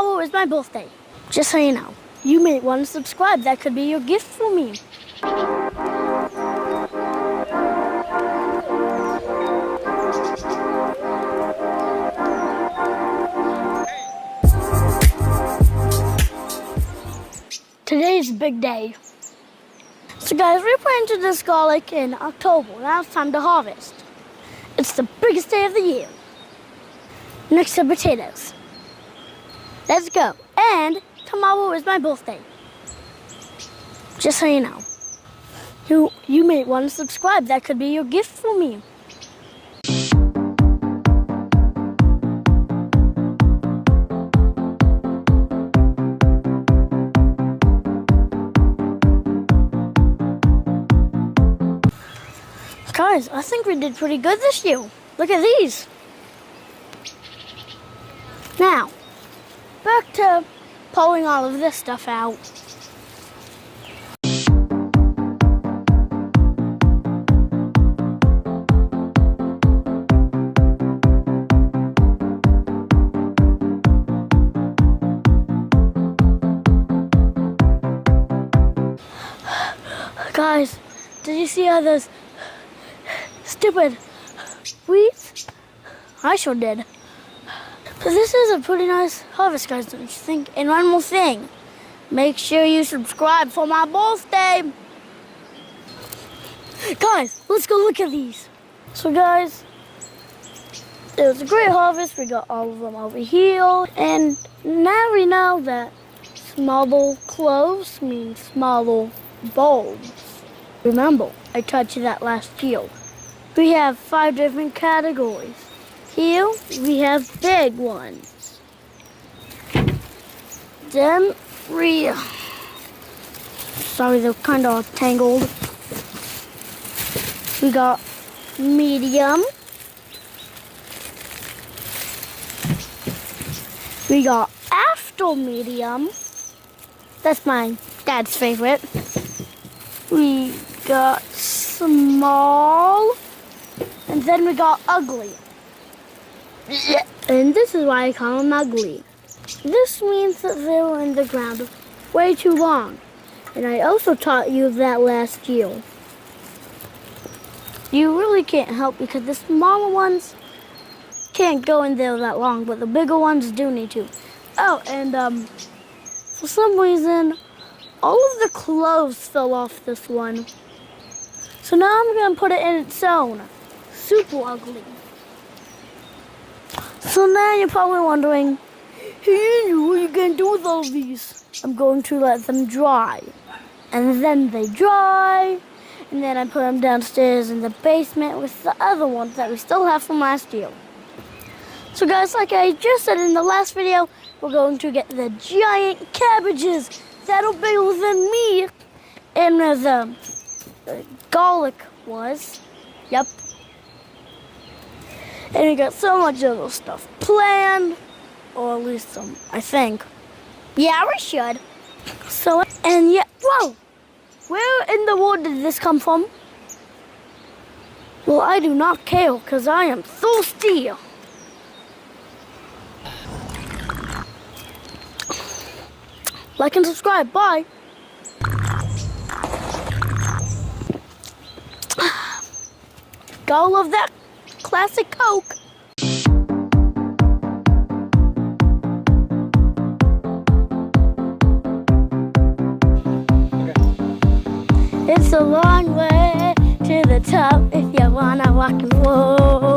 tomorrow is my birthday. Just so you know. You may want to subscribe. That could be your gift for me. Today's a big day. So guys, we planted this garlic in October. Now it's time to harvest. It's the biggest day of the year. Next to potatoes. Let's go. And tomorrow is my birthday. Just so you know. You may want to subscribe. That could be your gift for me. Guys, I think we did pretty good this year. Look at these. Now, back to pulling all of this stuff out. Guys, did you see all those stupid weeds? I sure did. But this is a pretty nice harvest, guys, don't you think? And one more thing. Make sure you subscribe for my birthday. Guys, let's go look at these. So guys, it was a great harvest. We got all of them over here. And now we know that smaller cloves mean smaller bulbs. Remember, I taught you that last year. We have 5 different categories. Here, we have big ones. Then sorry, they're kind of tangled. We got medium. We got after medium. That's my dad's favorite. We got small. And then we got ugly. And this is why I call them ugly. This means that they were in the ground way too long. And I also taught you that last year. You really can't help because the smaller ones can't go in there that long, but the bigger ones do need to. Oh, and for some reason, all of the cloves fell off this one. So now I'm gonna put it in its own. Super ugly. So now you're probably wondering, hey, what are you going to do with all these? I'm going to let them dry. And then they dry, and then I put them downstairs in the basement with the other ones that we still have from last year. So guys, like I just said in the last video, we're going to get the giant cabbages that are bigger than me. And where the garlic was. Yep. And we got so much other stuff planned, or at least some, I think. Yeah, we should. So, and yeah, whoa! Where in the world did this come from? Well, I do not care, because I am thirsty. Like and subscribe, bye. Gotta love that classic Coke. It's a long way to the top if you wanna rock and roll.